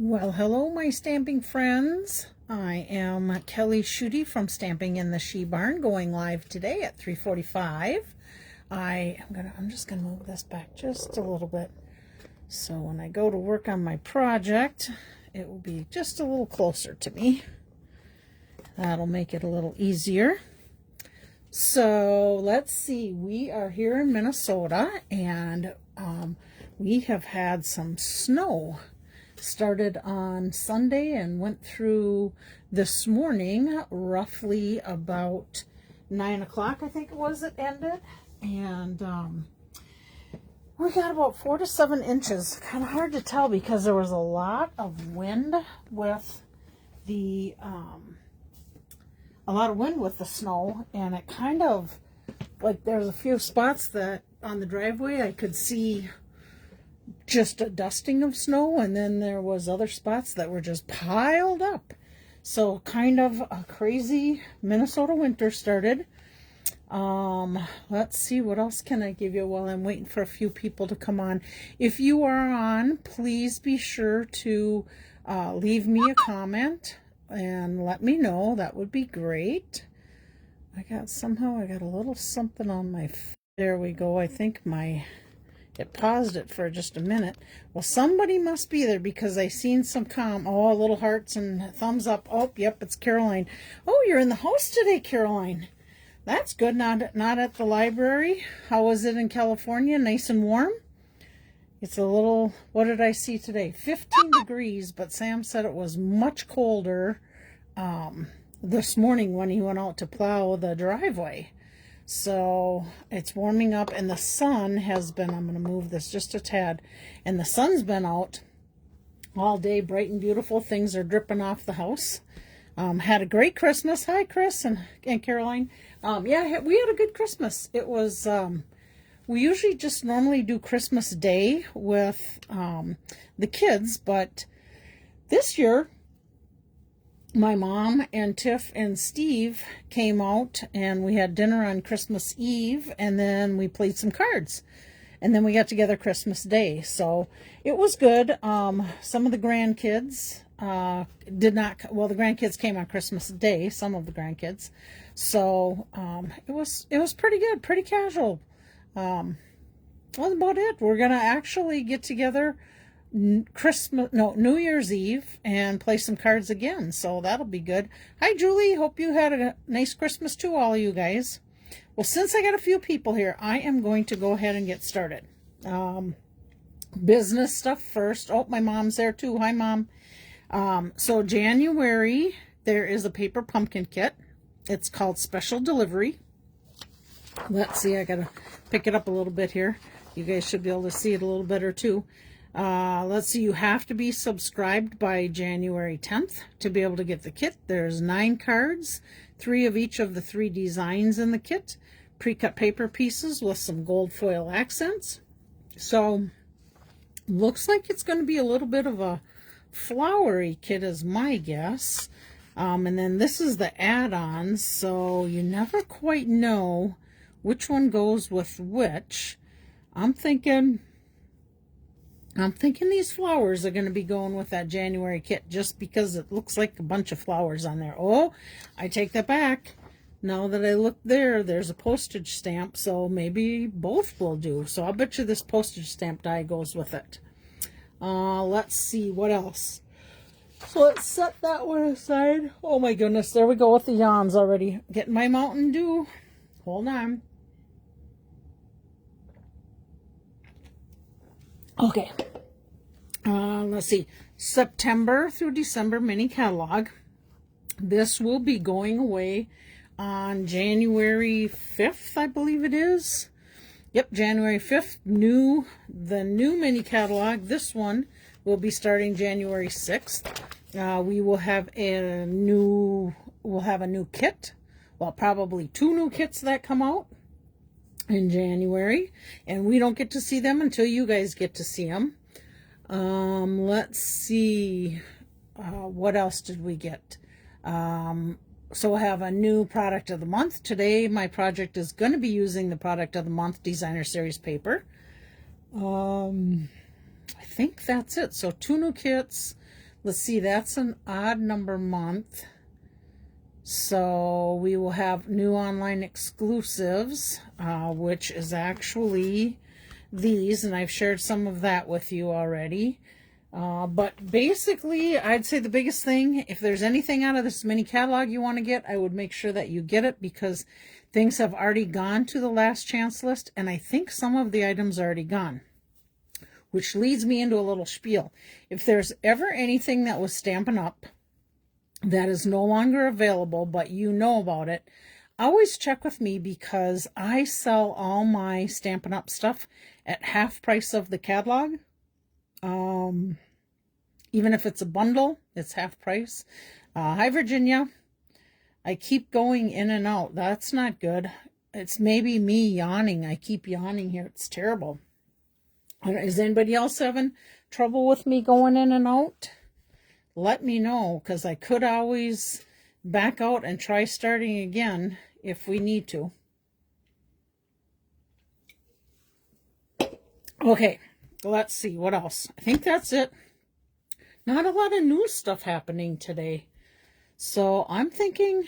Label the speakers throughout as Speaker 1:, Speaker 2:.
Speaker 1: Well, hello, my stamping friends. I am Kelly Schudi from Stamping in the She Barn, going live today at 3:45. I'm just gonna move this back just a little bit, so when I go to work on my project, it will be just a little closer to me. That'll make it a little easier. So let's see. We are here in Minnesota, and we have had some snow. Started on Sunday and went through this morning, roughly about 9 o'clock, I think it was, it ended. And we got about 4 to 7 inches. Kind of hard to tell because there was a lot of wind with the snow, and it kind of, like, there's a few spots that on the driveway I could see just a dusting of snow, and then there was other spots that were just piled up. So kind of a crazy Minnesota winter started. Let's see, what else can I give you while I'm waiting for a few people to come on. If you are on, please be sure to leave me a comment and let me know. That would be great. I got a little something on my, there we go. I think it paused it for just a minute. Well, somebody must be there because I seen some little hearts and thumbs up. Oh, yep, it's Caroline. Oh, you're in the house today, Caroline. That's good. Not at the library. How was it in California? Nice and warm? It's a little, what did I see today? 15 degrees, but Sam said it was much colder this morning when he went out to plow the driveway. So it's warming up, and the sun has been, I'm going to move this just a tad, and the sun's been out all day, bright and beautiful. Things are dripping off the house. Had a great Christmas. Hi, Chris and Caroline. Yeah, we had a good Christmas. It was, we usually just normally do Christmas Day with the kids, but this year, my mom and Tiff and Steve came out, and we had dinner on Christmas Eve, and then we played some cards, and then we got together Christmas Day. So it was good. Some of the grandkids did not, well, the grandkids came on Christmas Day, some of the grandkids. So it was pretty good, pretty casual. That's about it. We're gonna actually get together New Year's Eve and play some cards again, so that'll be good. Hi, Julie. Hope you had a nice Christmas too, all of you guys. Well, since I got a few people here, I am going to go ahead and get started. Business stuff first. Oh, my mom's there too. Hi, Mom. So January, there is a paper pumpkin kit. It's called Special Delivery. Let's see, I gotta pick it up a little bit here. You guys should be able to see it a little better too. Let's see, you have to be subscribed by January 10th to be able to get the kit. There's 9 cards, 3 of each of the 3 designs in the kit, pre-cut paper pieces with some gold foil accents. So looks like it's going to be a little bit of a flowery kit is my guess. And then this is the add-ons, so you never quite know which one goes with which. I'm thinking these flowers are going to be going with that January kit just because it looks like a bunch of flowers on there. Oh, I take that back. Now that I look there, there's a postage stamp, so maybe both will do. So I'll bet you this postage stamp die goes with it. Let's see, what else? So let's set that one aside. Oh my goodness, there we go with the yawns already. Getting my Mountain Dew. Hold on. Okay, let's see, September through December mini catalog. This will be going away on January 5th, I believe it is. Yep, January 5th, the new mini catalog. This one will be starting January 6th. We will have a new kit. Well, probably 2 new kits that come out in January, and we don't get to see them until you guys get to see them. Let's see, what else did we get? So we'll have a new product of the month. Today my project is going to be using the product of the month designer series paper. I think that's it. So 2 new kits, let's see, that's an odd number month. So we will have new online exclusives, which is actually these, and I've shared some of that with you already. But basically, I'd say the biggest thing, if there's anything out of this mini catalog you want to get, I would make sure that you get it, because things have already gone to the last chance list, and I think some of the items are already gone. Which leads me into a little spiel. If there's ever anything that was Stampin' Up that is no longer available, but you know about it, always check with me, because I sell all my Stampin' Up stuff at half price of the catalog. Even if it's a bundle, it's half price. Hi, Virginia. I keep going in and out. That's not good. It's maybe me yawning. I keep yawning here. It's terrible. Is anybody else having trouble with me going in and out? Let me know, because I could always back out and try starting again if we need to. Okay, let's see what else. I think that's it. Not a lot of new stuff happening today. So I'm thinking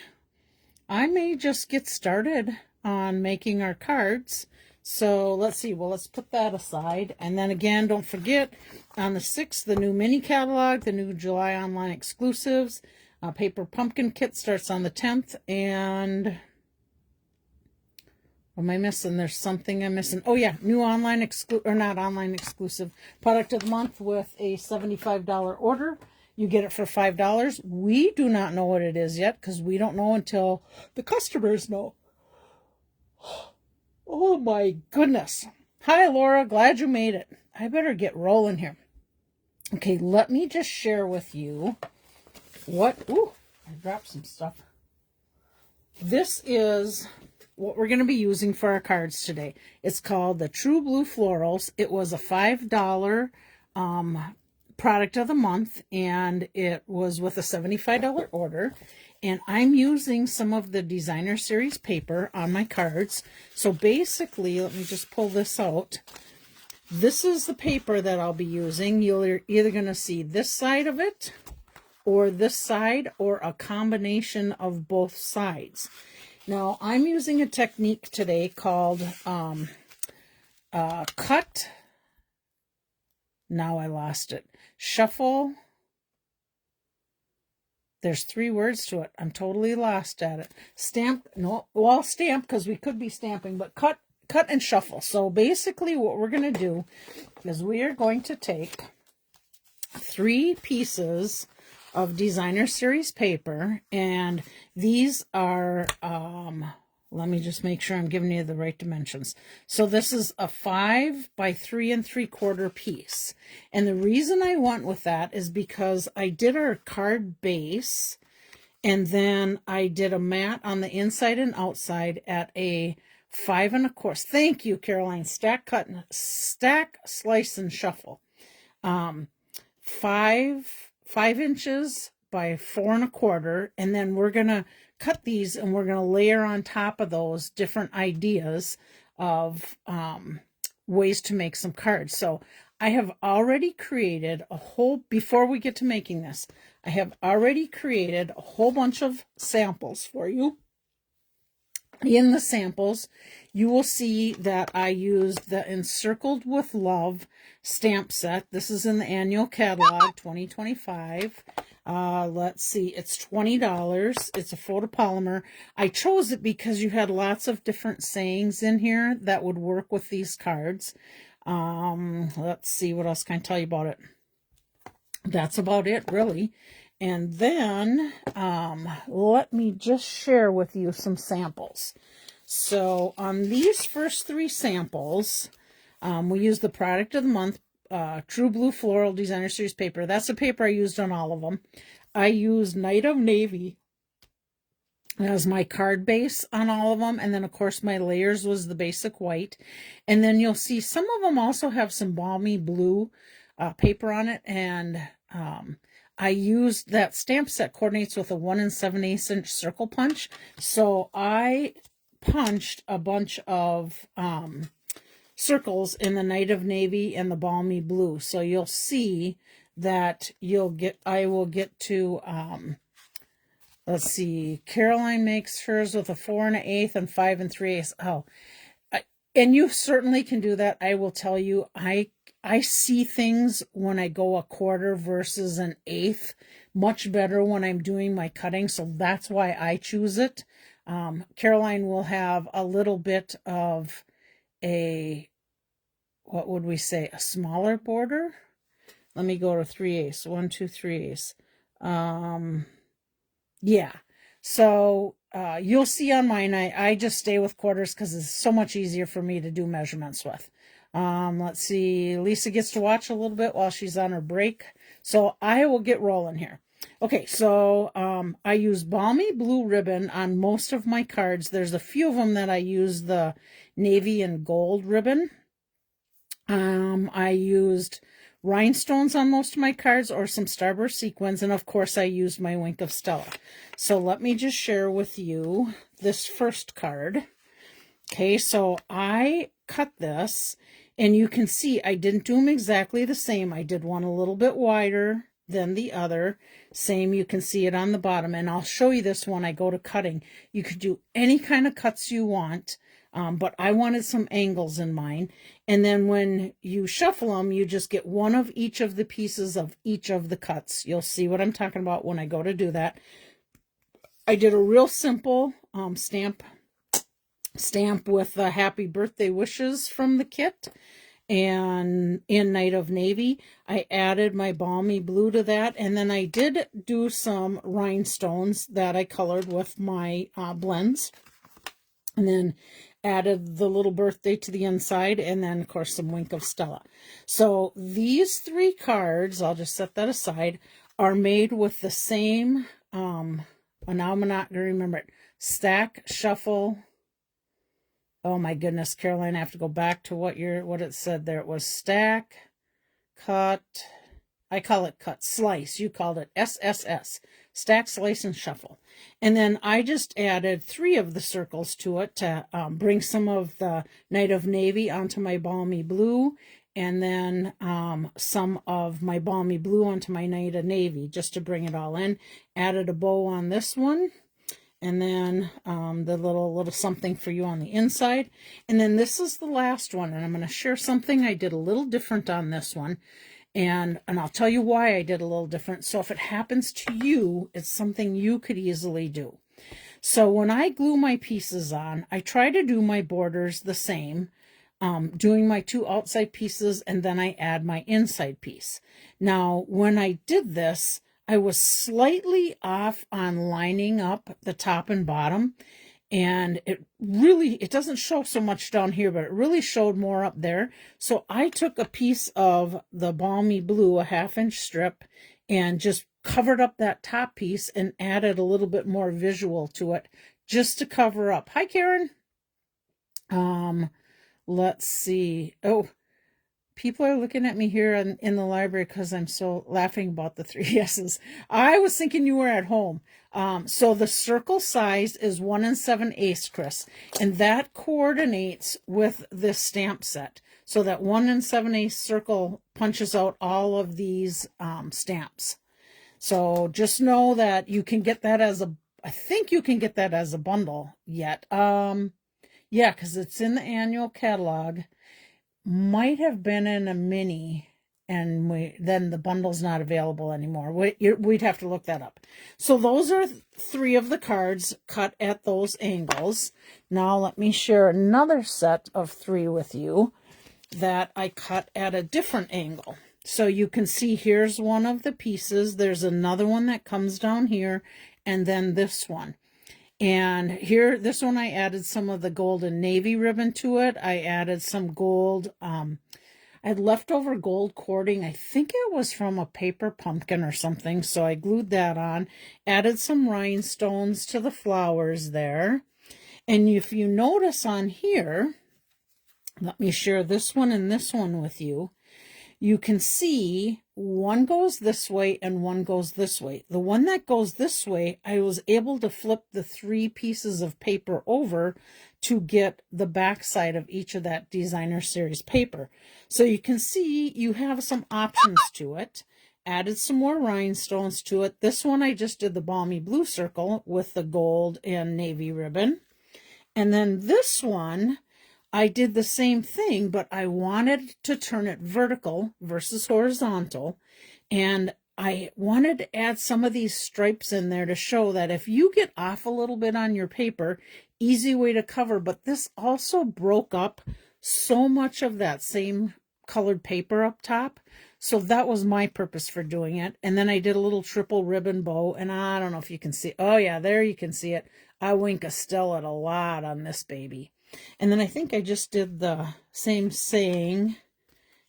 Speaker 1: I may just get started on making our cards. So let's see. Well, let's put that aside. And then again, don't forget, on the 6th, the new mini catalog, the new July online exclusives. Paper pumpkin kit starts on the 10th. And what am I missing? There's something I'm missing. Oh, yeah. New online not online exclusive product of the month with a $75 order. You get it for $5. We do not know what it is yet, because we don't know until the customers know. Oh my goodness. Hi, Laura. Glad you made it. I better get rolling here. Okay, let me just share with you what... Ooh, I dropped some stuff. This is what we're going to be using for our cards today. It's called the True Blue Florals. It was a $5 product of the month, and it was with a $75 order. And I'm using some of the designer series paper on my cards. So basically, let me just pull this out. This is the paper that I'll be using. You're either going to see this side of it or this side, or a combination of both sides. Now, I'm using a technique today called cut. Now I lost it. Shuffle. There's 3 words to it. I'm totally lost at it. Stamp. No, well, stamp, because we could be stamping, but cut and shuffle. So basically what we're going to do is we are going to take 3 pieces of designer series paper, and these are let me just make sure I'm giving you the right dimensions. So this is a 5 by 3 3/4 piece, and the reason I went with that is because I did our card base, and then I did a mat on the inside and outside at a 5 1/4. Thank you, Caroline. Stack, slice, and shuffle. 5 inches by 4 1/4, and then we're gonna cut these, and we're gonna layer on top of those different ideas of ways to make some cards. So I have already created a whole, before we get to making this, I have already created a whole bunch of samples for you. In the samples, you will see that I used the Encircled with Love stamp set. This is in the annual catalog 2025. Let's see, it's $20. It's a photopolymer. I chose it because you had lots of different sayings in here that would work with these cards. Let's see, what else can I tell you about it? That's about it, really. And then let me just share with you some samples. So on these first 3 samples, we used the product of the month, True Blue Floral Designer Series paper. That's the paper I used on all of them. I used Night of Navy as my card base on all of them. And then, of course, my layers was the basic white. And then you'll see some of them also have some balmy blue paper on it. And I used that stamp set coordinates with a 1 7/8 inch circle punch. So I punched a bunch of circles in the Night of Navy and the balmy blue. So you'll see that I will get to, let's see, Caroline makes hers with a 4 1/8 and 5 3/8. Oh, and you certainly can do that. I will tell you, I see things when I go a 1/4 versus an 1/8 much better when I'm doing my cutting, so that's why I choose it. Caroline will have a little bit of a, what would we say, a smaller border. Let me go to 3/8. 1, 2, 3/8. Yeah. So you'll see on mine, I just stay with 1/4s because it's so much easier for me to do measurements with. Let's see. Lisa gets to watch a little bit while she's on her break. So I will get rolling here. Okay, so I use Balmy Blue ribbon on most of my cards. There's a few of them that I use the navy and gold ribbon. I used rhinestones on most of my cards or some starburst sequins, and of course I used my Wink of Stella. So let me just share with you this first card. Okay, so I cut this, and you can see I didn't do them exactly the same. I did one a little bit wider than the other. Same, you can see it on the bottom, and I'll show you this when I go to cutting. You could do any kind of cuts you want, but I wanted some angles in mine. And then when you shuffle them, you just get one of each of the pieces of each of the cuts. You'll see what I'm talking about when I go to do that. I did a real simple stamp with the happy birthday wishes from the kit. And in Night of Navy, I added my Balmy Blue to that. And then I did do some rhinestones that I colored with my blends. And then added the little birthday to the inside, and then of course some Wink of Stella. So these 3 cards, I'll just set that aside, are made with the same, now I'm not going to remember it, stack, shuffle. Oh my goodness, Caroline, I have to go back to what it said there. It was stack, cut, I call it cut, slice, you called it SSS. Stack, slice, and shuffle. And then I just added 3 of the circles to it to bring some of the Night of Navy onto my Balmy Blue, and then some of my Balmy Blue onto my Night of Navy, just to bring it all in. Added a bow on this one, and then the little something for you on the inside. And then this is the last one, and I'm going to share something I did a little different on this one. And I'll tell you why I did a little different. So if it happens to you, it's something you could easily do. So when I glue my pieces on, I try to do my borders the same, doing my 2 outside pieces, and then I add my inside piece. Now, when I did this, I was slightly off on lining up the top and bottom. And it doesn't show so much down here, but it really showed more up there. So I took a piece of the Balmy Blue, a 1/2 inch strip, and just covered up that top piece and added a little bit more visual to it just to cover up. Hi, Karen. Let's see. Oh, people are looking at me here in the library because I'm so laughing about the 3 S's. I was thinking you were at home. So the circle size is 1 7/8, Chris, and that coordinates with this stamp set. So that 1 7/8 circle punches out all of these stamps. So just know that you can get that I think you can get that as a bundle yet. Yeah, because it's in the annual catalog. Might have been in a mini, and then the bundle's not available anymore. We'd have to look that up. So those are 3 of the cards cut at those angles. Now let me share another set of 3 with you that I cut at a different angle. So you can see here's one of the pieces. There's another one that comes down here, and then this one. And here, this one, I added some of the golden navy ribbon to it. I added some gold. I had leftover gold cording. I think it was from a paper pumpkin or something. So I glued that on. Added some rhinestones to the flowers there. And if you notice on here, let me share this one and this one with you. You can see one goes this way and one goes this way. The one that goes this way, I was able to flip the 3 pieces of paper over to get the back side of each of that designer series paper. So you can see you have some options to it. added some more rhinestones to it. This one I just did the balmy blue circle with the gold and navy ribbon. And then this one, I did the same thing, but I wanted to turn it vertical versus horizontal. And I wanted to add some of these stripes in there to show that if you get off a little bit on your paper, easy way to cover. But this also broke up so much of that same colored paper up top. So that was my purpose for doing it. And then I did a little triple ribbon bow. And I don't know if you can see. Oh, yeah, there you can see it. I wink a still it a lot on this baby. And then I think I just did the same saying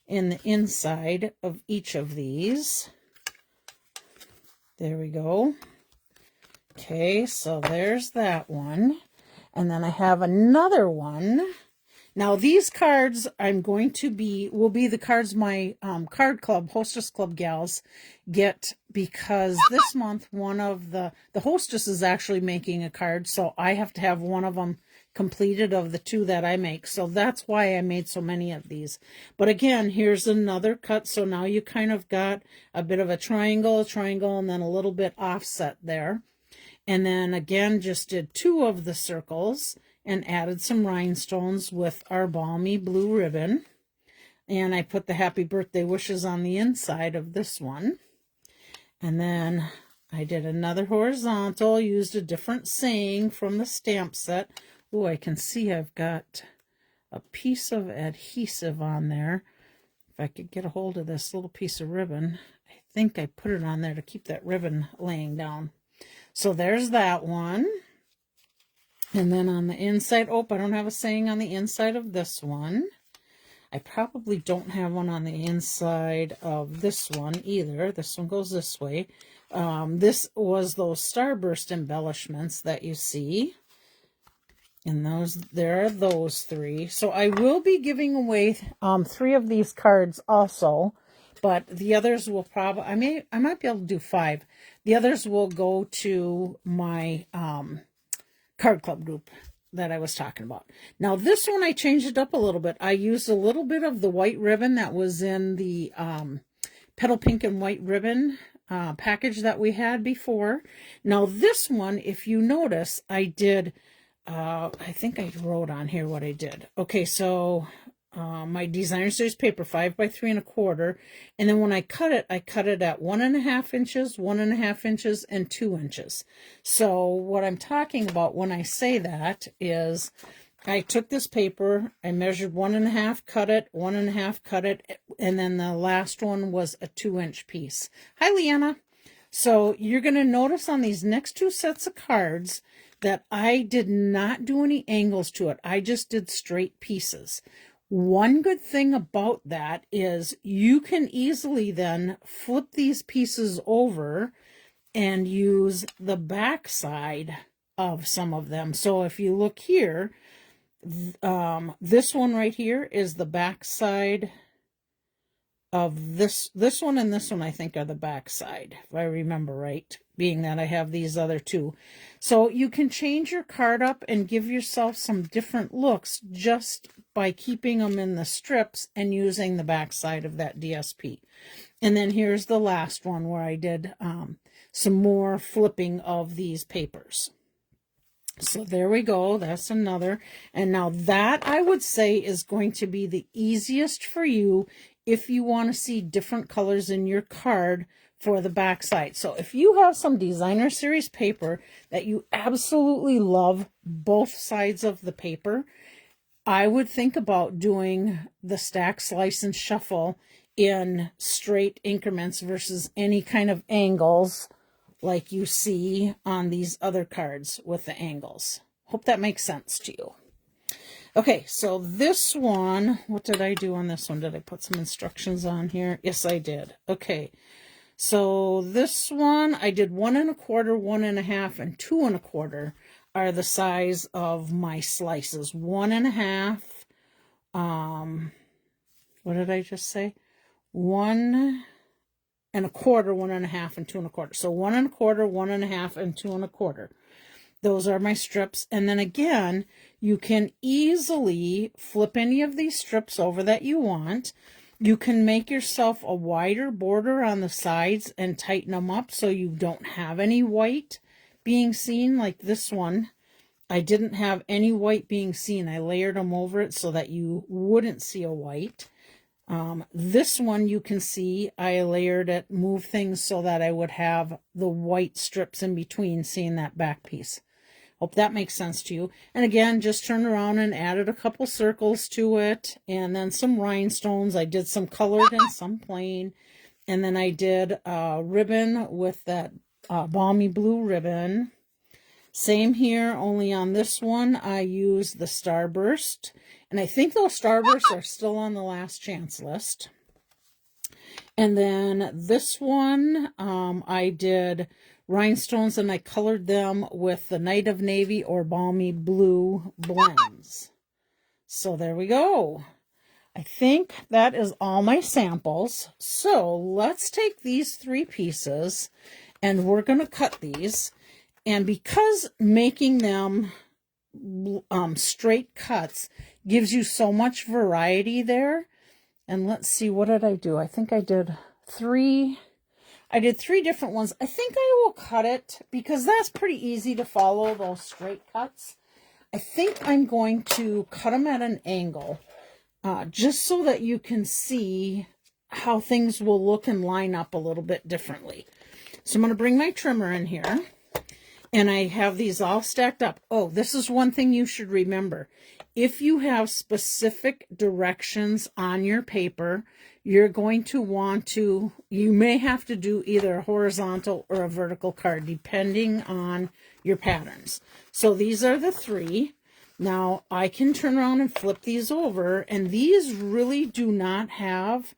Speaker 1: in the inside of each of these. There we go. Okay, so there's that one. And then I have another one. Now these cards will be the cards my card club, hostess club gals get, because this month one of the hostess is actually making a card, so I have to have one of them completed of the two that I make. So that's why I made so many of these. But again, here's another cut. So now you kind of got a bit of a triangle, and then a little bit offset there. And then again, just did two of the circles and added some rhinestones with our balmy blue ribbon. And I put the happy birthday wishes on the inside of this one. And then I did another horizontal, used a different saying from the stamp set. Oh, I can see I've got a piece of adhesive on there. If I could get a hold of this little piece of ribbon, I think I put it on there to keep that ribbon laying down. So there's that one. And then on the inside, oh, I don't have a saying on the inside of this one. I probably don't have one on the inside of this one either. This one goes this way. This was those starburst embellishments that you see. And there are those three. So I will be giving away 3 of these cards also, but the others will probably, I might be able to do 5. The others will go to my card club group that I was talking about. Now this one I changed it up a little bit. I used a little bit of the white ribbon that was in the petal pink and white ribbon package that we had before. Now this one, if you notice, I did I think I wrote on here what I did. Okay, so my designer series paper 5 by 3 1/4, and then when I cut it at 1.5 inches, 1.5 inches, and 2 inches. So what I'm talking about when I say that is I took this paper, I measured 1.5, cut it, 1.5, cut it, and then the last one was a 2-inch piece. Hi, Leanna. So you're going to notice on these next 2 sets of cards that I did not do any angles to it. I just did straight pieces. One good thing about that is you can easily then flip these pieces over and use the back side of some of them. So if you look here, this one right here is the back side of this one, and this one I think are the back side, if I remember right, being that I have these other 2. So you can change your card up and give yourself some different looks just by keeping them in the strips and using the back side of that DSP. And then here's the last one where I did some more flipping of these papers. So there we go. That's another. And now that I would say is going to be the easiest for you if you want to see different colors in your card for the back side. So if you have some designer series paper that you absolutely love both sides of the paper, I would think about doing the stack, slice, and shuffle in straight increments versus any kind of angles like you see on these other cards with the angles. Hope that makes sense to you. Okay, so this one, what did I do on this one? Did I put some instructions on here? Yes, I did. Okay, so this one, I did 1 1/4, 1.5, and 2 1/4 are the size of my slices. 1.5, what did I just say? 1 1/4, 1.5, and 2 1/4. So 1 1/4, 1.5, and 2 1/4. Those are my strips. And then again, you can easily flip any of these strips over that you want. You can make yourself a wider border on the sides and tighten them up so you don't have any white being seen. Like this one, I didn't have any white being seen. I layered them over it so that you wouldn't see a white. This one you can see I layered it, moved things so that I would have the white strips in between, seeing that back piece. Hope that makes sense to you. And again, just turned around and added a couple circles to it, and then some rhinestones. I did some colored and some plain. And then I did a ribbon with that balmy blue ribbon. Same here, only on this one I used the Starburst. And I think those Starbursts are still on the last chance list. And then this one, I did rhinestones and I colored them with the Night of Navy or Balmy Blue blends. So there we go. I think that is all my samples. So let's take these 3 pieces and we're going to cut these. And because making them straight cuts gives you so much variety there. And let's see, what did I do? I think I did 3 different ones. I think I will cut it because that's pretty easy to follow, those straight cuts. I think I'm going to cut them at an angle just so that you can see how things will look and line up a little bit differently. So I'm going to bring my trimmer in here. And I have these all stacked up. Oh, this is one thing you should remember. If you have specific directions on your paper, you're going to want to, you may have to do either a horizontal or a vertical card, depending on your patterns. So these are the 3. Now I can turn around and flip these over, and these really do not have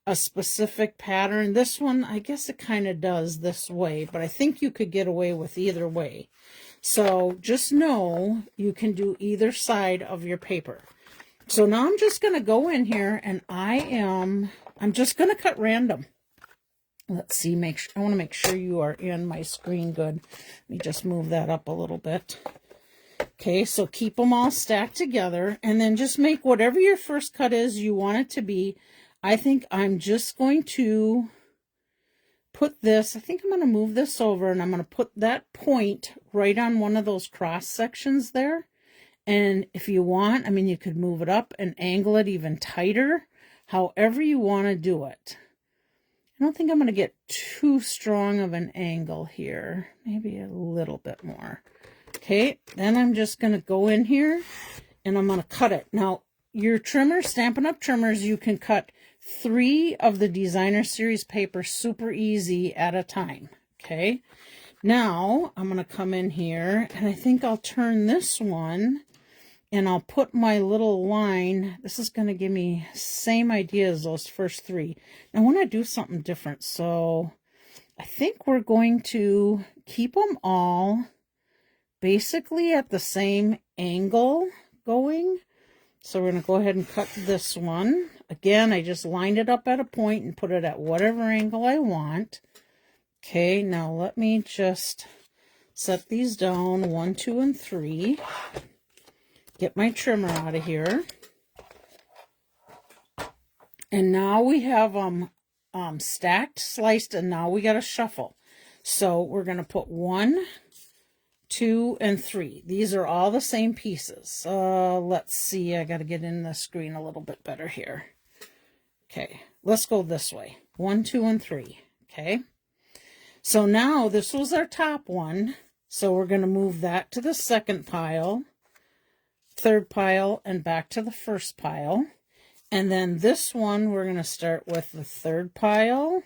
Speaker 1: a specific pattern. This one, I guess it kind of does this way, but I think you could get away with either way. So just know you can do either side of your paper. So now I'm just going to go in here and I'm just going to cut random. Let's see, I want to make sure you are in my screen good. Let me just move that up a little bit. Okay, so keep them all stacked together and then just make whatever your first cut is you want it to be. I think I'm just going to put this, I think I'm going to move this over and I'm going to put that point right on one of those cross sections there. And if you want, I mean, you could move it up and angle it even tighter, however you want to do it. I don't think I'm going to get too strong of an angle here, maybe a little bit more. Okay, then I'm just going to go in here and I'm going to cut it. Now, your trimmers, Stampin' Up! Trimmers, you can cut 3 of the Designer Series paper super easy at a time. Okay, now I'm going to come in here and I think I'll turn this one and I'll put my little line. This is going to give me same idea as those first 3. I want to do something different, so I think we're going to keep them all basically at the same angle going. So we're going to go ahead and cut this one. Again, I just lined it up at a point and put it at whatever angle I want. Okay, now let me just set these down, 1, 2, and 3. Get my trimmer out of here. And now we have stacked, sliced, and now we got to shuffle. So we're going to put 1, 2, and 3. These are all the same pieces. Let's see. I got to get in the screen a little bit better here. Okay, let's go this way. 1, 2, and 3. Okay. So now this was our top one. So we're going to move that to the second pile, third pile, and back to the first pile. And then this one, we're going to start with the third pile,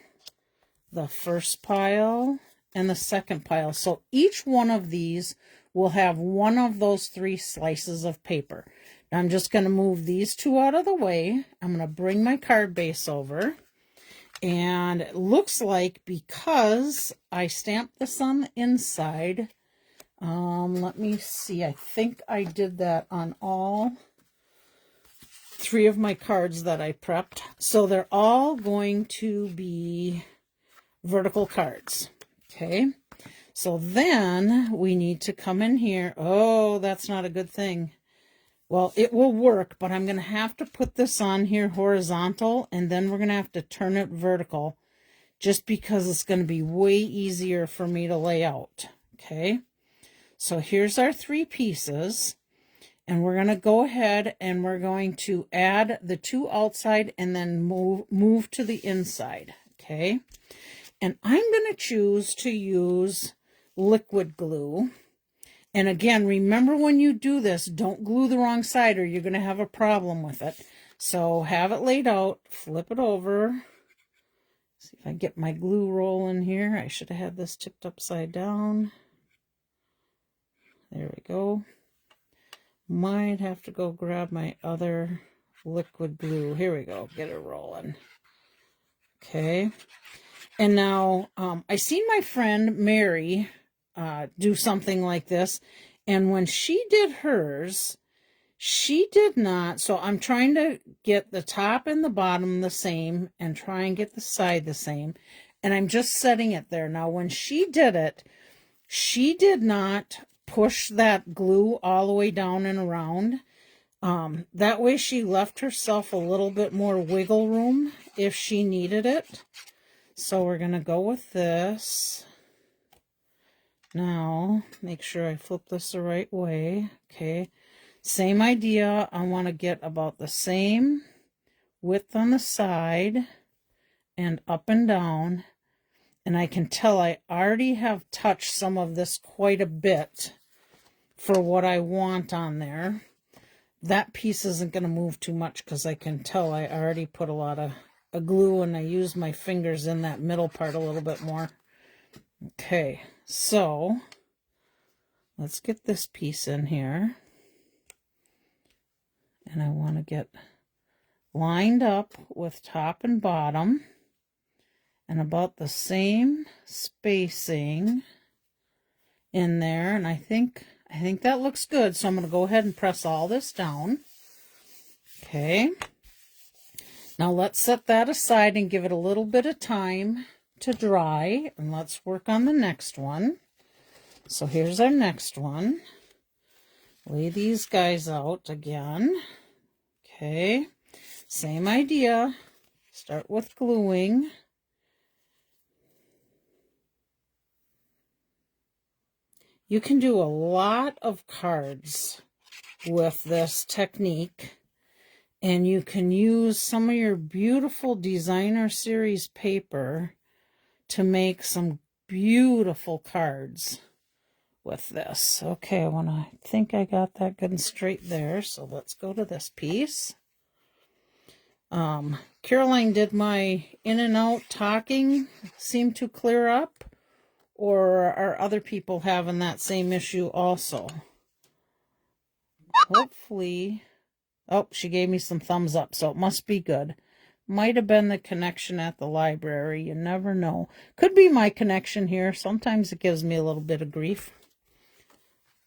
Speaker 1: the first pile, and the second pile. So each one of these will have one of those 3 slices of paper. Now I'm just going to move these 2 out of the way. I'm going to bring my card base over. And it looks like because I stamped this on the inside, let me see. I think I did that on all 3 of my cards that I prepped. So they're all going to be vertical cards. Okay, so then we need to come in here. Oh, that's not a good thing. Well, it will work, but I'm going to have to put this on here horizontal, and then we're going to have to turn it vertical, just because it's going to be way easier for me to lay out. Okay, so here's our 3 pieces, and we're going to go ahead and we're going to add the 2 outside and then move to the inside. Okay, and I'm going to choose to use liquid glue. And again, remember, when you do this, don't glue the wrong side or you're going to have a problem with it. So have it laid out, flip it over. See if I get my glue roll in here. I should have had this tipped upside down. There we go. Might have to go grab my other liquid glue. Here we go. Get it rolling. Okay. And now I seen my friend Mary do something like this. And when she did hers, she did not. So I'm trying to get the top and the bottom the same and try and get the side the same. And I'm just setting it there. Now, when she did it, she did not push that glue all the way down and around. That way she left herself a little bit more wiggle room if she needed it. So we're going to go with this. Now, make sure I flip this the right way. Okay. Same idea. I want to get about the same width on the side and up and down. And I can tell I already have touched some of this quite a bit for what I want on there. That piece isn't going to move too much because I can tell I already put a lot of glue and I use my fingers in that middle part a little bit more. Okay, so let's get this piece in here. And I want to get lined up with top and bottom and about the same spacing in there. And I think that looks good. So I'm going to go ahead and press all this down. Okay. Now let's set that aside and give it a little bit of time to dry. And let's work on the next one. So here's our next one. Lay these guys out again. Okay. Same idea. Start with gluing. You can do a lot of cards with this technique, and you can use some of your beautiful designer series paper to make some beautiful cards with this. Okay, I think I got that good and straight there, so let's go to this piece. Caroline, did my in and out talking seem to clear up? Or are other people having that same issue also? Hopefully. Oh, she gave me some thumbs up, so it must be good. Might have been the connection at the library. You never know. Could be my connection here. Sometimes it gives me a little bit of grief.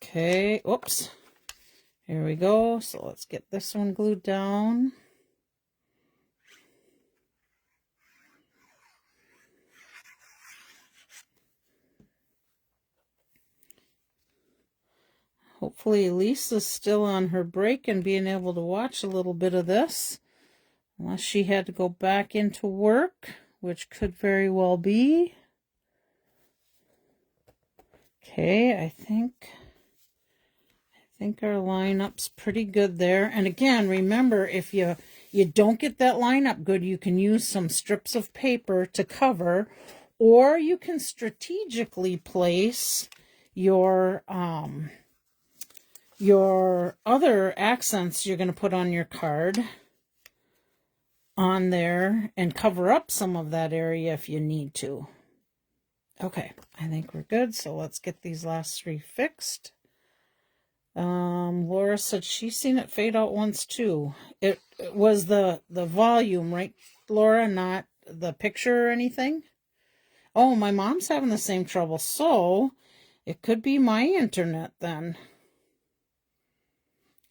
Speaker 1: Okay. Oops. Here we go. So let's get this one glued down. Hopefully Lisa's still on her break and being able to watch a little bit of this. Unless she had to go back into work, which could very well be. Okay, I think our lineup's pretty good there. And again, remember, if you don't get that lineup good, you can use some strips of paper to cover, or you can strategically place your other accents you're going to put on your card on there and cover up some of that area if you need to. Okay, I think we're good. So let's get these last 3 fixed. Laura said she's seen it fade out once too. It was the volume, right, Laura, not the picture or anything? Oh, my mom's having the same trouble. So it could be my internet then.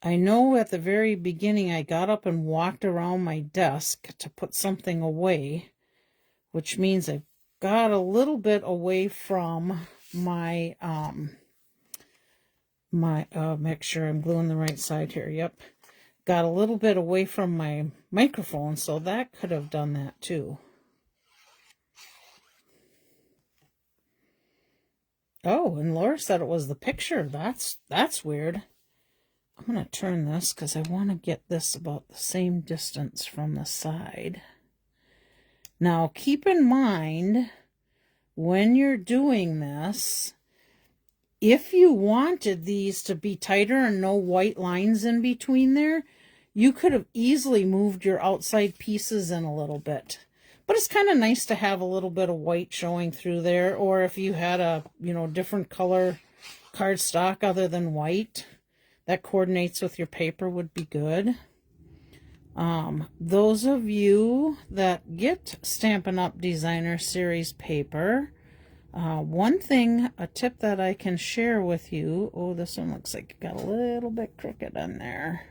Speaker 1: I know at the very beginning I got up and walked around my desk to put something away, which means I got a little bit away from my my, make sure I'm gluing the right side here. Yep. Got a little bit away from my microphone, so that could have done that too. Oh, and Laura said it was the picture. That's weird. I'm going to turn this because I want to get this about the same distance from the side. Now, keep in mind, when you're doing this, if you wanted these to be tighter and no white lines in between there, you could have easily moved your outside pieces in a little bit. But it's kind of nice to have a little bit of white showing through there, or if you had a, different color cardstock other than white that coordinates with your paper would be good. Those of you that get Stampin' Up! Designer Series paper, one thing, a tip that I can share with you, oh, this one looks like it got a little bit crooked on there.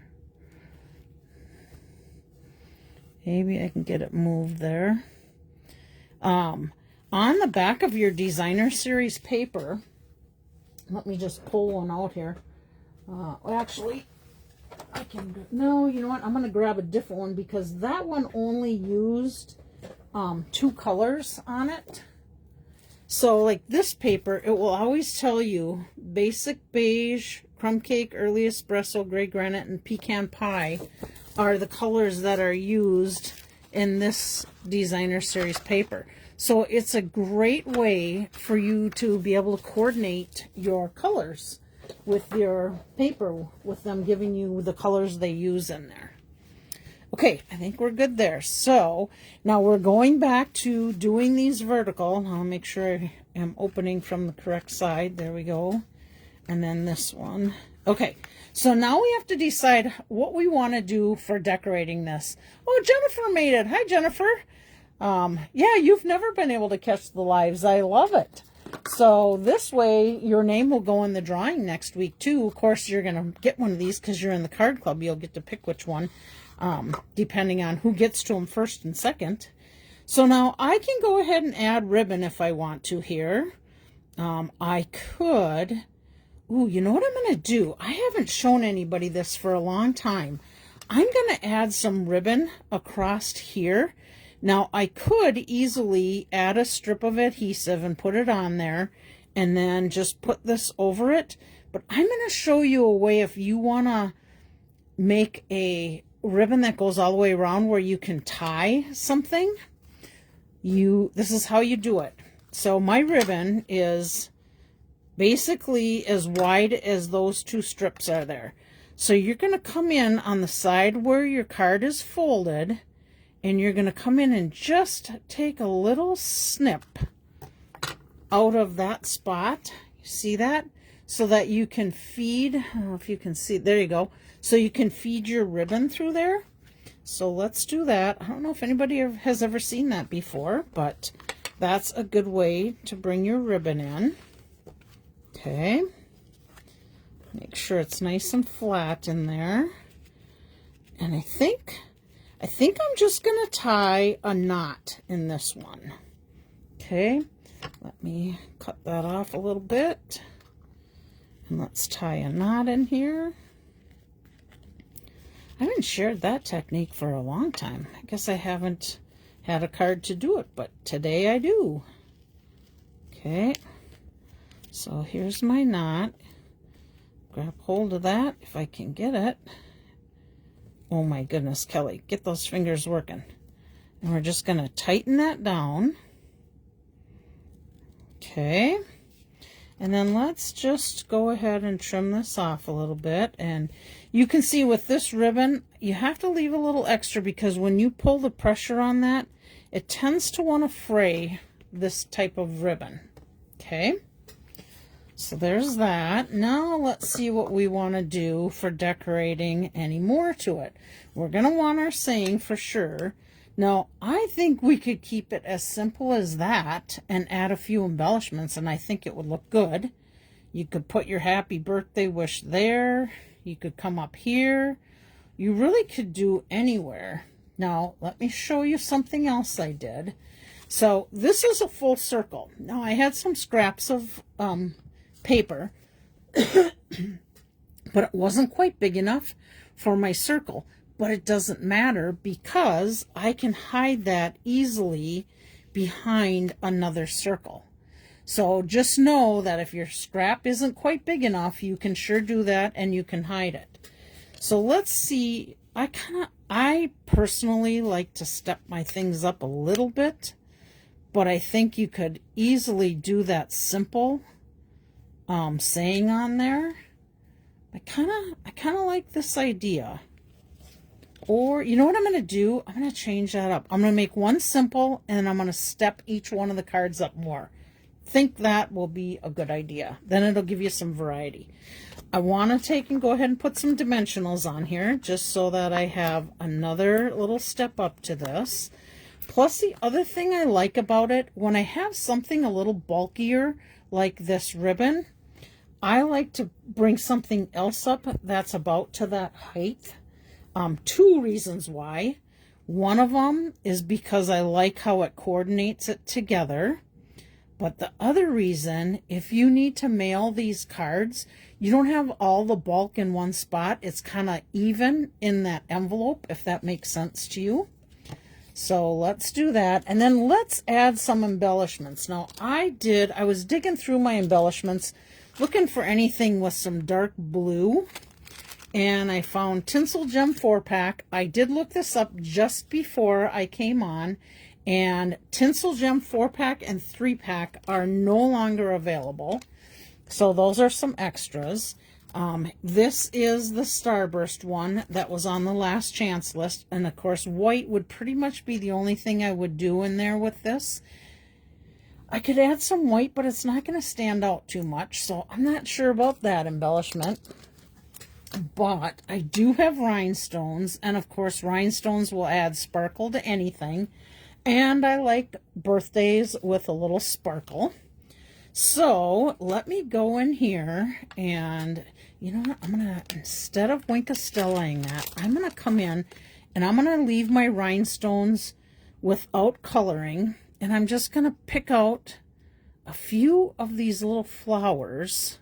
Speaker 1: Maybe I can get it moved there. On the back of your Designer Series paper, let me just pull one out here. Well, actually, I can, no, you know what? I'm going to grab a different one because that one only used 2 colors on it. So like this paper, it will always tell you basic beige, crumb cake, early espresso, gray granite, and pecan pie are the colors that are used in this Designer Series paper. So it's a great way for you to be able to coordinate your colors with your paper, with them giving you the colors they use in there. Okay, I think we're good there. So now we're going back to doing these vertical. I'll make sure I am opening from the correct side. There we go. And then this one. Okay, so now we have to decide what we want to do for decorating this. Oh, Jennifer made it. Hi, Jennifer. Yeah, you've never been able to catch the lives. I love it. So this way, your name will go in the drawing next week, too. Of course, you're going to get one of these because you're in the card club. You'll get to pick which one, depending on who gets to them first and second. So now I can go ahead and add ribbon if I want to here. I could... Ooh, you know what I'm going to do? I haven't shown anybody this for a long time. I'm going to add some ribbon across here. Now, I could easily add a strip of adhesive and put it on there and then just put this over it. But I'm going to show you a way if you want to make a ribbon that goes all the way around where you can tie something. This is how you do it. So my ribbon is basically as wide as those 2 strips are there. So you're going to come in on the side where your card is folded, and you're going to come in and just take a little snip out of that spot. You see that? So that you can feed, I don't know if you can see, there you go. So you can feed your ribbon through there. So let's do that. I don't know if anybody has ever seen that before, but that's a good way to bring your ribbon in. Okay, make sure it's nice and flat in there. And I think I'm just going to tie a knot in this one. Okay, let me cut that off a little bit. And let's tie a knot in here. I haven't shared that technique for a long time. I guess I haven't had a card to do it, but today I do. Okay. So here's my knot. Grab hold of that if I can get it. Oh my goodness, Kelly, get those fingers working. And we're just going to tighten that down. Okay. And then let's just go ahead and trim this off a little bit. And you can see with this ribbon, you have to leave a little extra because when you pull the pressure on that, it tends to want to fray this type of ribbon. Okay. So there's that. Now let's see what we want to do for decorating any more to it. We're going to want our saying for sure. Now, I think we could keep it as simple as that and add a few embellishments, and I think it would look good. You could put your happy birthday wish there. You could come up here. You really could do anywhere. Now, let me show you something else I did. So this is a full circle. Now, I had some scraps of paper but it wasn't quite big enough for my circle. But it doesn't matter because I can hide that easily behind another circle. So just know that if your scrap isn't quite big enough, you can sure do that and you can hide it. So let's see. I personally like to step my things up a little bit, but I think you could easily do that simple saying on there. I kind of like this idea. Or, you know what I'm going to do? I'm going to change that up. I'm going to make one simple, and I'm going to step each one of the cards up more. Think that will be a good idea. Then it'll give you some variety. I want to take and go ahead and put some dimensionals on here, just so that I have another little step up to this. Plus, the other thing I like about it, when I have something a little bulkier, like this ribbon, I like to bring something else up that's about to that height. Two reasons why. One of them is because I like how it coordinates it together. But the other reason, if you need to mail these cards, you don't have all the bulk in one spot. It's kind of even in that envelope, if that makes sense to you. So let's do that. And then let's add some embellishments. Now, I was digging through my embellishments, looking for anything with some dark blue. And I found Tinsel Gem 4-pack. I did look this up just before I came on. And Tinsel Gem 4-pack and 3-pack are no longer available. So those are some extras. This is the Starburst one that was on the last chance list. And of course, white would pretty much be the only thing I would do in there with this. I could add some white, but it's not going to stand out too much. So I'm not sure about that embellishment. But I do have rhinestones, and of course rhinestones will add sparkle to anything, and I like birthdays with a little sparkle. So let me go in here, and you know what, I'm gonna, instead of Wink-a-Stellaing that, I'm gonna come in and I'm gonna leave my rhinestones without coloring, and I'm just gonna pick out a few of these little flowers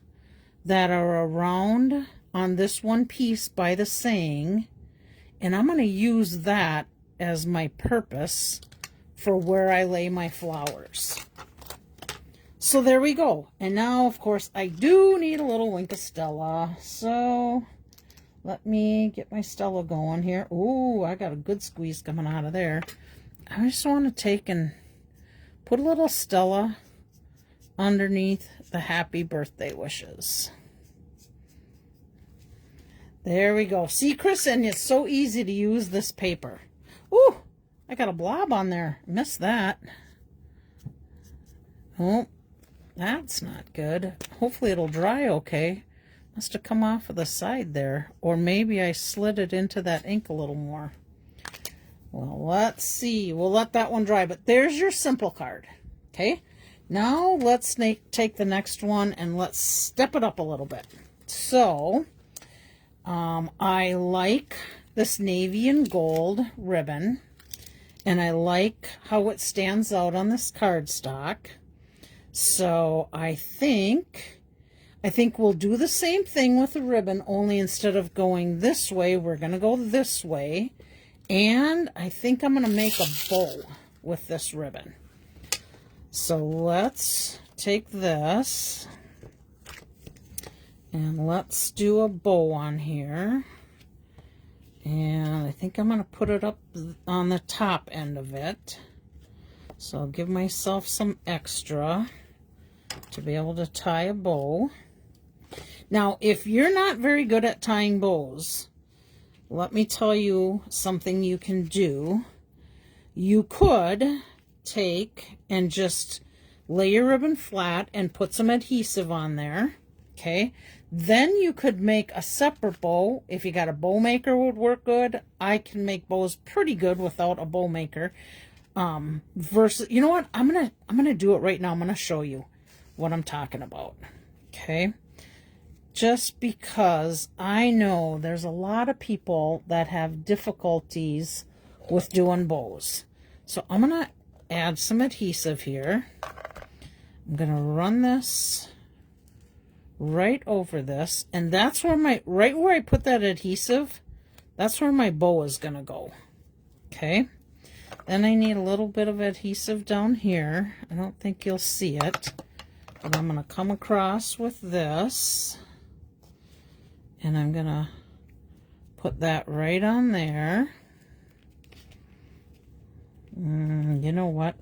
Speaker 1: that are around on this one piece by the saying, and I'm going to use that as my purpose for where I lay my flowers. So there we go. And now, of course, I do need a little Wink-a-Stella. So let me get my Stella going here. Ooh, I got a good squeeze coming out of there. I just want to take and put a little Stella underneath the happy birthday wishes. There we go. See, Chris, and it's so easy to use this paper. Ooh, I got a blob on there. Missed that. Oh, that's not good. Hopefully it'll dry okay. Must have come off of the side there. Or maybe I slid it into that ink a little more. Well, let's see. We'll let that one dry. But there's your simple card. Okay. Now let's take the next one and let's step it up a little bit. So I like this navy and gold ribbon, and I like how it stands out on this cardstock. So I think we'll do the same thing with the ribbon, only instead of going this way, we're going to go this way. And I think I'm going to make a bow with this ribbon. So let's take this. And let's do a bow on here. And I think I'm going to put it up on the top end of it. So I'll give myself some extra to be able to tie a bow. Now, if you're not very good at tying bows, let me tell you something you can do. You could take and just lay your ribbon flat and put some adhesive on there. Okay, then you could make a separate bow. If you got a bow maker, would work good. I can make bows pretty good without a bow maker. Versus, you know what? I'm gonna do it right now. I'm gonna show you what I'm talking about. Okay, just because I know there's a lot of people that have difficulties with doing bows. So I'm gonna add some adhesive here. I'm gonna run this right over this, and that's where right where I put that adhesive, that's where my bow is gonna go. Okay, then I need a little bit of adhesive down here. I don't think you'll see it, but I'm gonna come across with this, and I'm gonna put that right on there. You know what?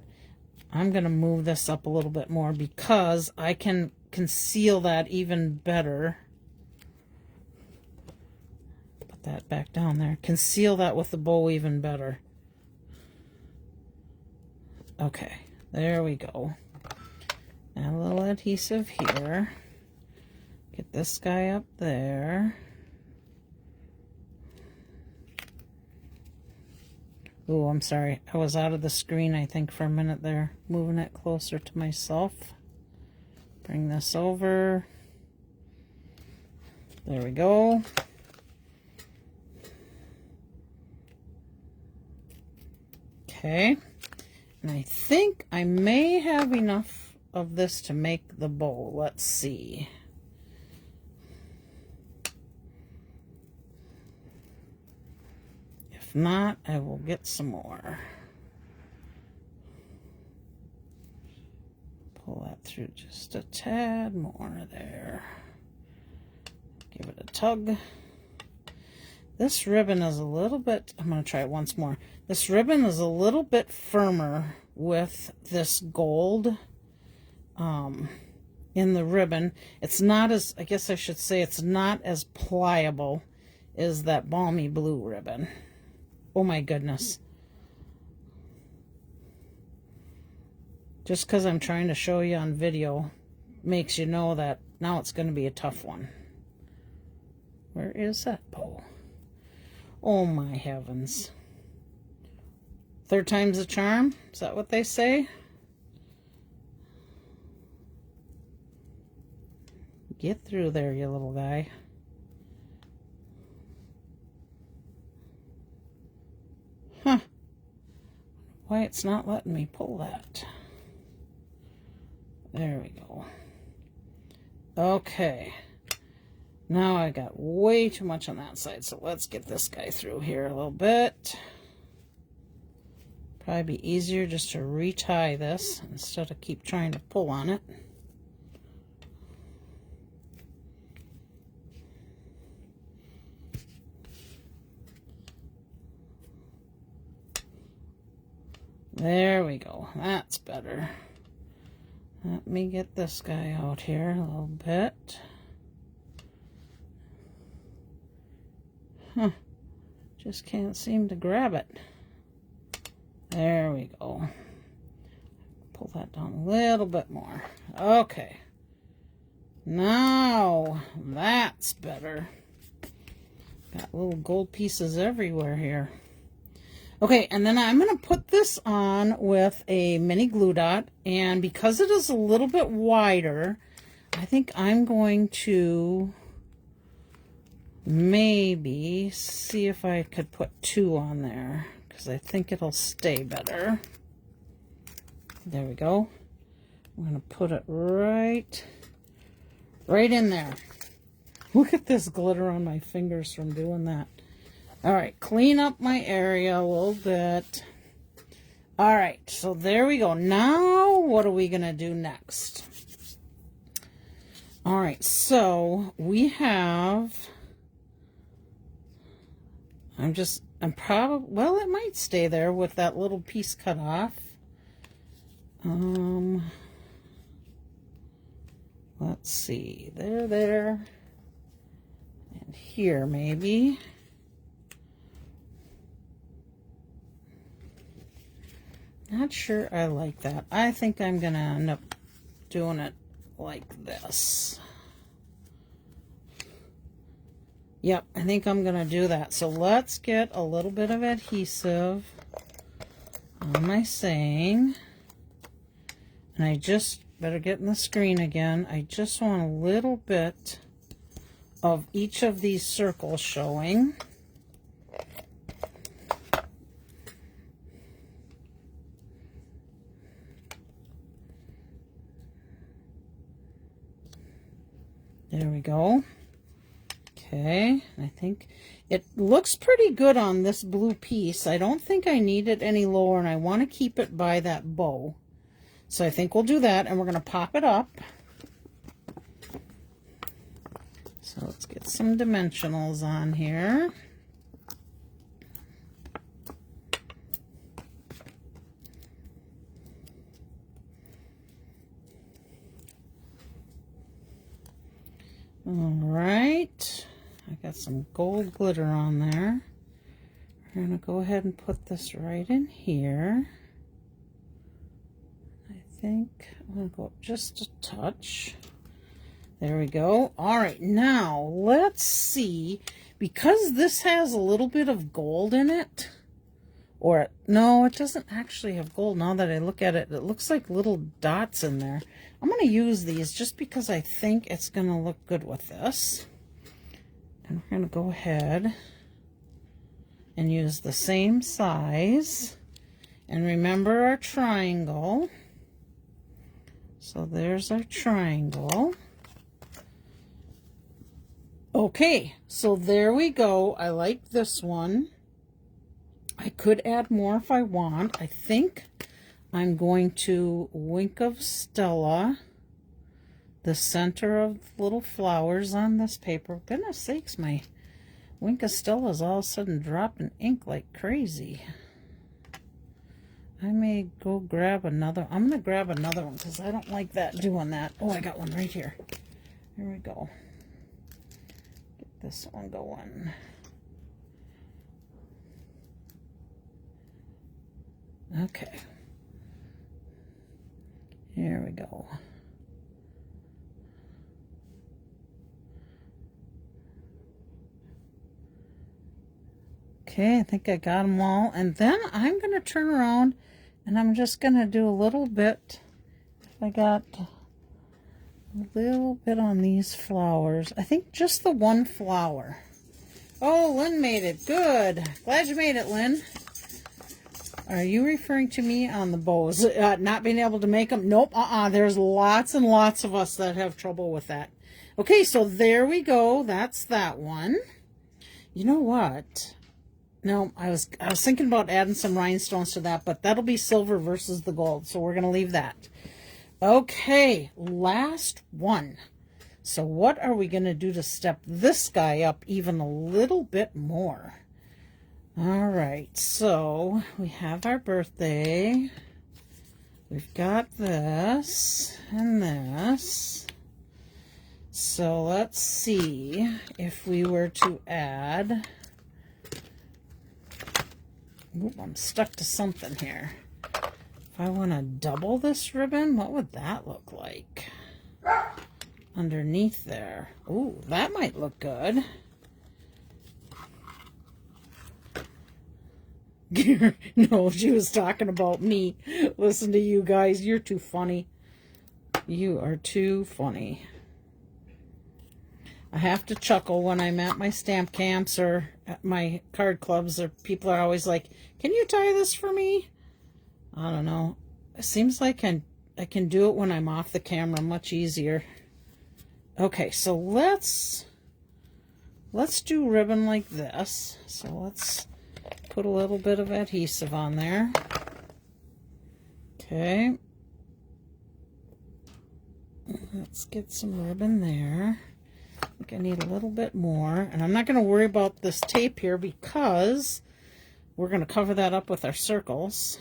Speaker 1: I'm going to move this up a little bit more because I can conceal that even better. Put that back down there. Conceal that with the bow even better. Okay, there we go. Add a little adhesive here. Get this guy up there. Oh, I'm sorry. I was out of the screen, I think, for a minute there. Moving it closer to myself. Bring this over. There we go. Okay. And I think I may have enough of this to make the bow. Let's see. If not, I will get some more. Pull that through just a tad more there. Give it a tug. This ribbon is a little bit, I'm going to try it once more. This ribbon is a little bit firmer with this gold in the ribbon. It's not as, I guess I should say, it's not as pliable as that balmy blue ribbon. Oh my goodness. Just because I'm trying to show you on video makes you know that now it's going to be a tough one. Where is that bow? Oh my heavens. Third time's a charm? Is that what they say? Get through there, you little guy. Huh. Why it's not letting me pull that. There we go. Okay. Now I got way too much on that side, so let's get this guy through here a little bit. Probably be easier just to retie this instead of keep trying to pull on it. There we go. That's better. Let me get this guy out here a little bit. Huh. Just can't seem to grab it. There we go. Pull that down a little bit more. Okay. Now that's better. Got little gold pieces everywhere here. Okay, and then I'm going to put this on with a mini glue dot, and because it is a little bit wider, I think I'm going to maybe see if I could put 2 on there, because I think it'll stay better. There we go. I'm going to put it right in there. Look at this glitter on my fingers from doing that. All right, clean up my area a little bit. All right, so there we go. Now, what are we going to do next? All right, so we have, I'm probably, well, it might stay there with that little piece cut off. Let's see, there, and here maybe. Not sure I like that. I think I'm going to end up doing it like this. Yep, I think I'm going to do that. So let's get a little bit of adhesive on my saying. And I just better get in the screen again. I just want a little bit of each of these circles showing. There we go. Okay, I think it looks pretty good on this blue piece. I don't think I need it any lower, and I want to keep it by that bow. So I think we'll do that, and we're going to pop it up. So let's get some dimensionals on here. All right, I got some gold glitter on there. We're going to go ahead and put this right in here. I think I'm going to go up just a touch. There we go. All right, now let's see, because this has a little bit of gold in it, or no, it doesn't actually have gold. Now that I look at it, it looks like little dots in there. I'm going to use these just because I think it's going to look good with this. And we're going to go ahead and use the same size. And remember our triangle. So there's our triangle. Okay, so there we go. I like this one. I could add more if I want. I think I'm going to Wink of Stella the center of little flowers on this paper. Goodness sakes, my Wink of Stella is all of a sudden dropping ink like crazy. I may go grab another. I'm going to grab another one because I don't like that doing that. Oh, I got one right here. Here we go. Get this one going. Okay. Here we go. Okay, I think I got them all. And then I'm going to turn around and I'm just going to do a little bit. I got a little bit on these flowers. I think just the one flower. Oh, Lynn made it. Good. Glad you made it, Lynn. Are you referring to me on the bows? Not being able to make them? Nope. There's lots and lots of us that have trouble with that. Okay, so there we go. That's that one. You know what? No, I was thinking about adding some rhinestones to that, but that'll be silver versus the gold, so we're going to leave that. Okay, last one. So what are we going to do to step this guy up even a little bit more? All right, so we have our birthday. We've got this and this. So let's see if we were to add... Oop, I'm stuck to something here. If I want to double this ribbon, what would that look like? Underneath there. Ooh, that might look good. No, she was talking about me. Listen to you guys. You're too funny. You are too funny. I have to chuckle when I'm at my stamp camps or at my card clubs, or people are always like, can you tie this for me? I don't know. It seems like I can do it when I'm off the camera much easier. Okay, so let's do ribbon like this. So let's put a little bit of adhesive on there. Okay. Let's get some ribbon there. I think I need a little bit more, and I'm not going to worry about this tape here because we're going to cover that up with our circles.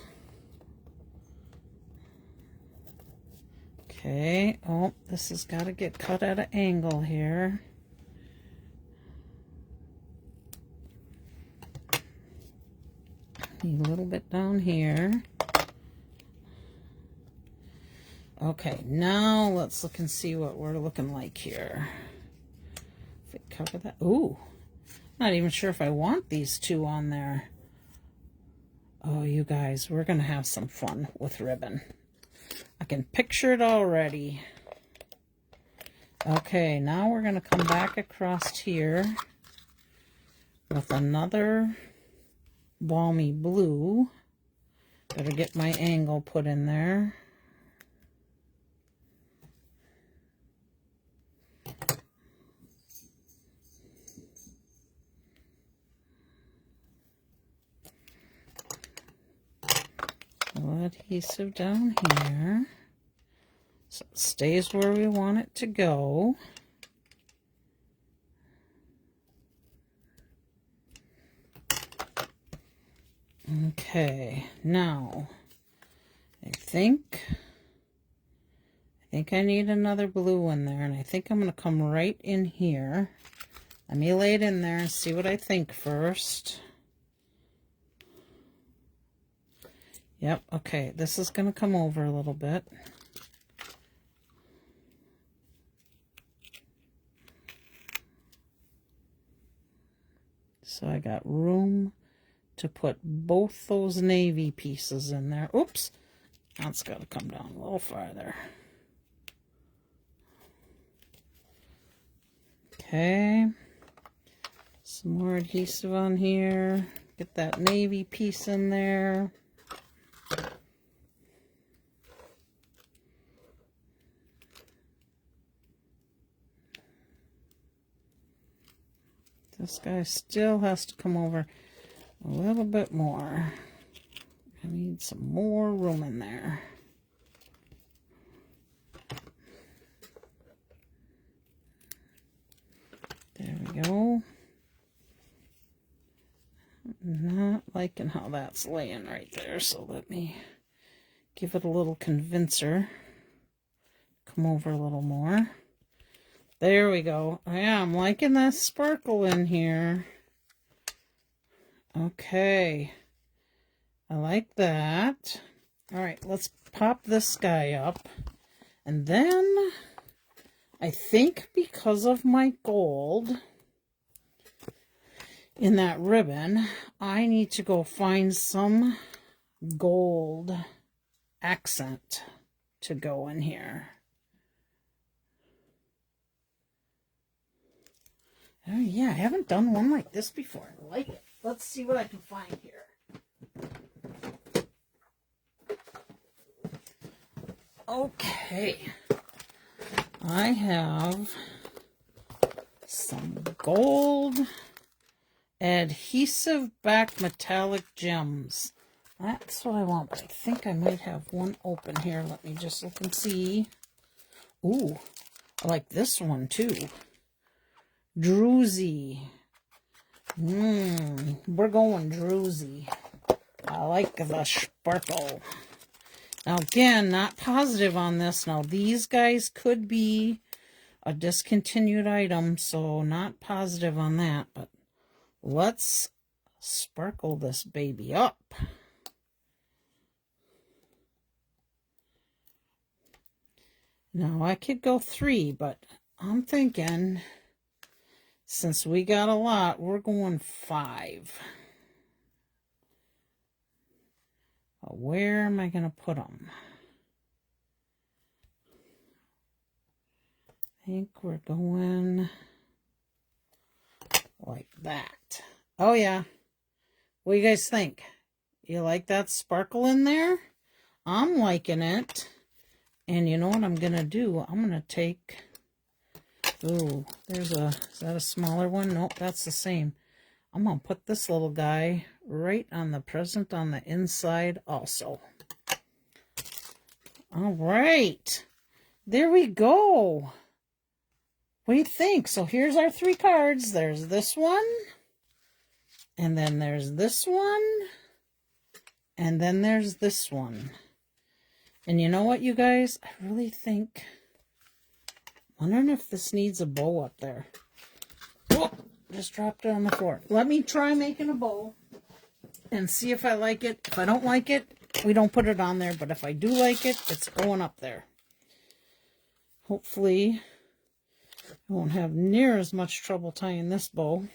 Speaker 1: Okay, oh, this has got to get cut at an angle here. Need a little bit down here. Okay, now let's look and see what we're looking like here. If we cover that, ooh, not even sure if I want these two on there. Oh, you guys, we're gonna have some fun with ribbon. I can picture it already. Okay, now we're gonna come back across here with another balmy blue. Better get my angle put in there. adhesive down here so it stays where we want it to go. Okay, now I think I need another blue in there, and I think I'm going to come right in here. Let me lay it in there and see what I think first. Yep, okay, this is going to come over a little bit. So I got room to put both those navy pieces in there. Oops, that's got to come down a little farther. Okay, some more adhesive on here. Get that navy piece in there. This guy still has to come over a little bit more. I need some more room in there. There we go. Not liking how that's laying right there, so let me give it a little convincer. Come over a little more. There we go. Yeah, I'm liking that sparkle in here. Okay. I like that. All right, let's pop this guy up. And then I think because of my gold in that ribbon, I need to go find some gold accent to go in here. Oh yeah, I haven't done one like this before. I like it. Let's see what I can find here. Okay. I have some gold adhesive back metallic gems. That's what I want, but I think I might have one open here. Let me just look and see. Ooh, I like this one too. Druzy. We're going druzy. I like the sparkle. Now again, not positive on this. Now these guys could be a discontinued item, so not positive on that, but let's sparkle this baby up. Now I could go 3, but I'm thinking since we got a lot, we're going 5. Where am I going to put them? I think we're going like that. Oh yeah. What do you guys think? You like that sparkle in there? I'm liking it. And you know what I'm going to do? I'm going to take... Ooh, is that a smaller one? Nope, that's the same. I'm going to put this little guy right on the present on the inside also. All right. There we go. What do you think? So here's our 3 cards. There's this one. And then there's this one. And then there's this one. And you know what, you guys? I really think... wondering if this needs a bow up there. Oh, just dropped it on the floor. Let me try making a bow and see if I like it. If I don't like it, we don't put it on there. But if I do like it, it's going up there. Hopefully, I won't have near as much trouble tying this bow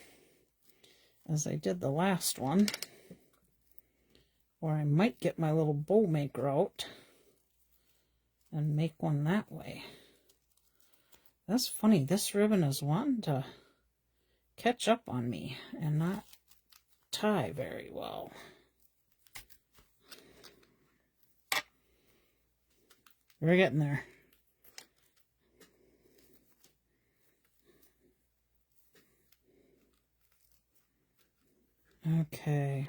Speaker 1: as I did the last one. Or I might get my little bow maker out and make one that way. That's funny. This ribbon is wanting to catch up on me and not tie very well. We're getting there. Okay.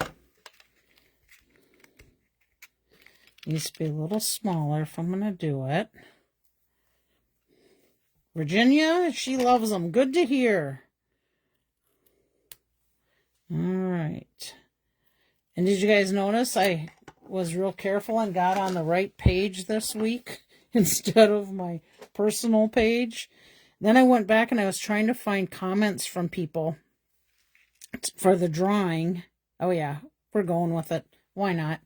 Speaker 1: Needs to be a little smaller if I'm going to do it. Virginia, she loves them. Good to hear. All right. And did you guys notice I was real careful and got on the right page this week instead of my personal page? Then I went back and I was trying to find comments from people for the drawing. Oh yeah, we're going with it. Why not?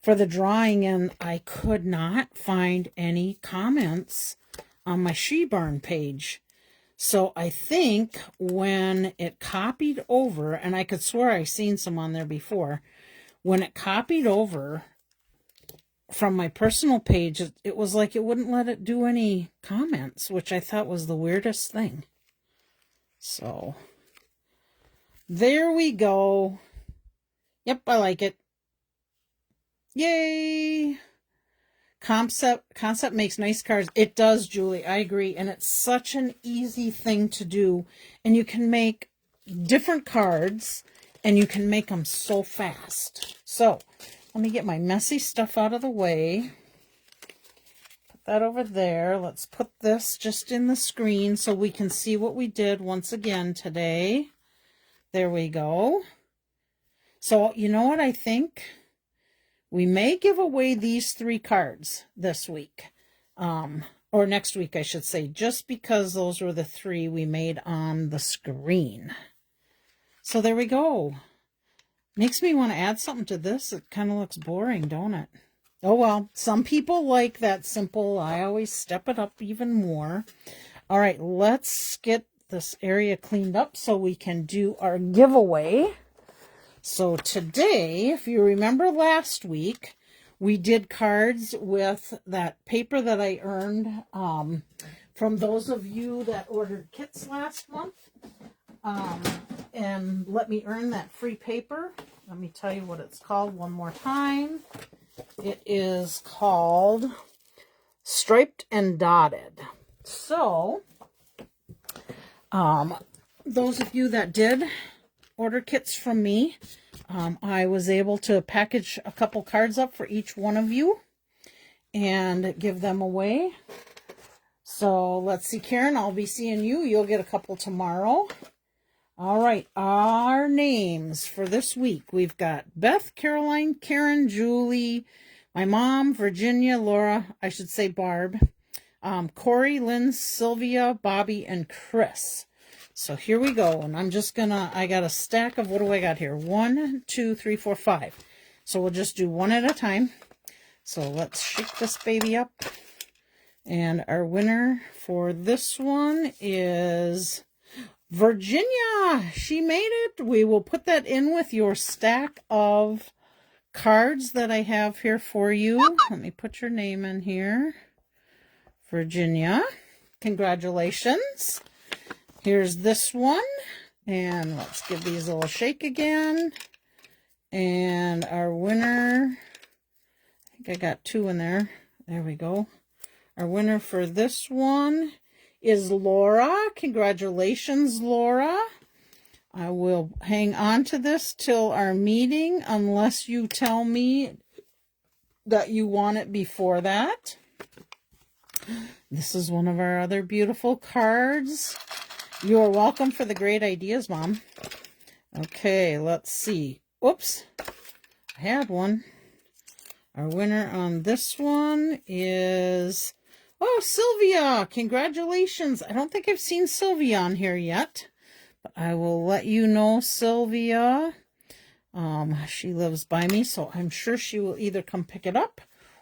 Speaker 1: For the drawing, and I could not find any comments on my She Barn page. So I think when it copied over, and I could swear I seen some on there before, when it copied over from my personal page, it was like it wouldn't let it do any comments, which I thought was the weirdest thing. So there we go. Yep, I like it. Yay! Concept makes nice cards. It does, Julie. I agree. And it's such an easy thing to do. And you can make different cards and you can make them so fast. So let me get my messy stuff out of the way. Put that over there. Let's put this just in the screen so we can see what we did once again today. There we go. So you know what I think? We may give away these 3 cards this week, or next week, I should say, just because those were the 3 we made on the screen. So there we go. Makes me want to add something to this. It kind of looks boring, don't it? Oh, well, some people like that simple. I always step it up even more. All right, let's get this area cleaned up so we can do our giveaway. So today, if you remember last week, we did cards with that paper that I earned from those of you that ordered kits last month. And let me earn that free paper. Let me tell you what it's called one more time. It is called Striped and Dotted. So, those of you that did order kits from me, I was able to package a couple cards up for each one of you and give them away. So let's see, Karen, I'll be seeing you. You'll get a couple tomorrow. All right, our names for this week. We've got Beth, Caroline, Karen, Julie, my mom, Virginia, Laura, I should say Barb, Corey, Lynn, Sylvia, Bobby, and Chris. So here we go, and I'm just gonna, I got a stack of, what do I got here? 1, 2, 3, 4, 5. So we'll just do one at a time. So let's shake this baby up. And our winner for this one is Virginia. She made it. We will put that in with your stack of cards that I have here for you. Let me put your name in here. Virginia, congratulations. Here's this one, and let's give these a little shake again. And our winner, I think I got 2 in there. There we go. Our winner for this one is Laura. Congratulations, Laura. I will hang on to this till our meeting unless you tell me that you want it before that. This is one of our other beautiful cards. You're welcome for the great ideas, Mom. Okay, let's see. Oops, I had one. Our winner on this one is, oh, Sylvia. Congratulations. I don't think I've seen Sylvia on here yet, but I will let you know, Sylvia. She lives by me, so I'm sure she will either come pick it up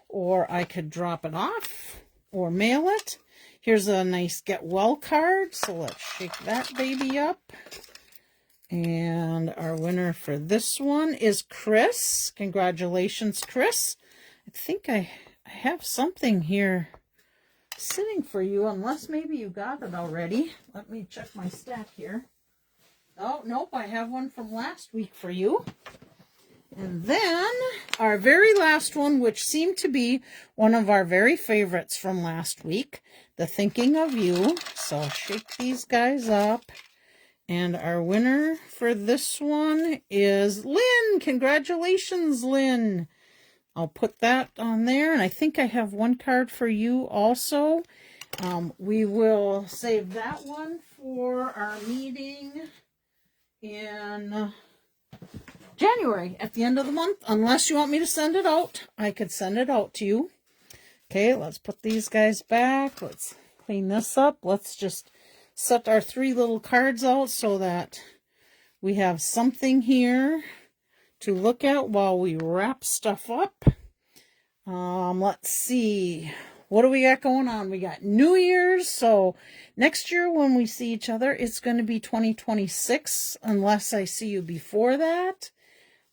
Speaker 1: or I could drop it off or mail it. Here's a nice get well card, so let's shake that baby up. And our winner for this one is Chris. Congratulations, Chris. I think I have something here sitting for you, unless maybe you got it already. Let me check my stack here. Oh, nope, I have one from last week for you. And then our very last one, which seemed to be one of our very favorites from last week, the Thinking of You. So shake these guys up. And our winner for this one is Lynn. Congratulations, Lynn. I'll put that on there. And I think I have one card for you also. We will save that one for our meeting in January at the end of the month. Unless you want me to send it out, I could send it out to you. Okay, let's put these guys back. Let's clean this up. Let's just set our 3 little cards out so that we have something here to look at while we wrap stuff up. Let's see. What do we got going on? We got New Year's. So next year when we see each other, it's going to be 2026 unless I see you before that.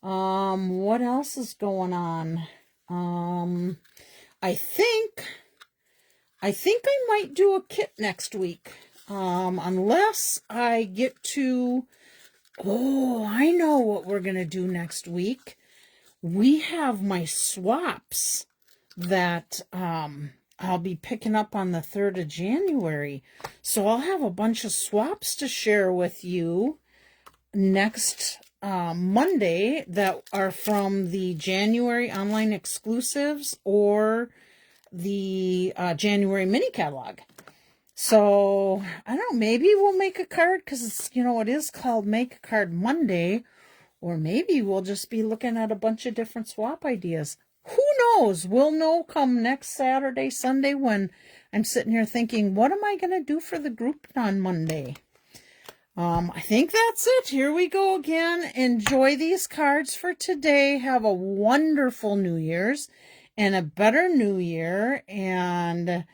Speaker 1: What else is going on? I think I might do a kit next week. Unless I get to, I know what we're going to do next week. We have my swaps that, I'll be picking up on the 3rd of January. So I'll have a bunch of swaps to share with you next Monday that are from the January online exclusives or the January mini catalog. So I don't know, maybe we'll make a card because it's, it is called Make a Card Monday, or maybe we'll just be looking at a bunch of different swap ideas. Who knows? We'll know come next Saturday, Sunday, when I'm sitting here thinking, what am I going to do for the group on Monday? I think that's it. Here we go again. Enjoy these cards for today. Have a wonderful New Year's and a better New Year. And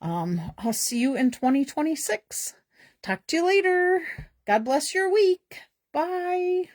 Speaker 1: I'll see you in 2026. Talk to you later. God bless your week. Bye.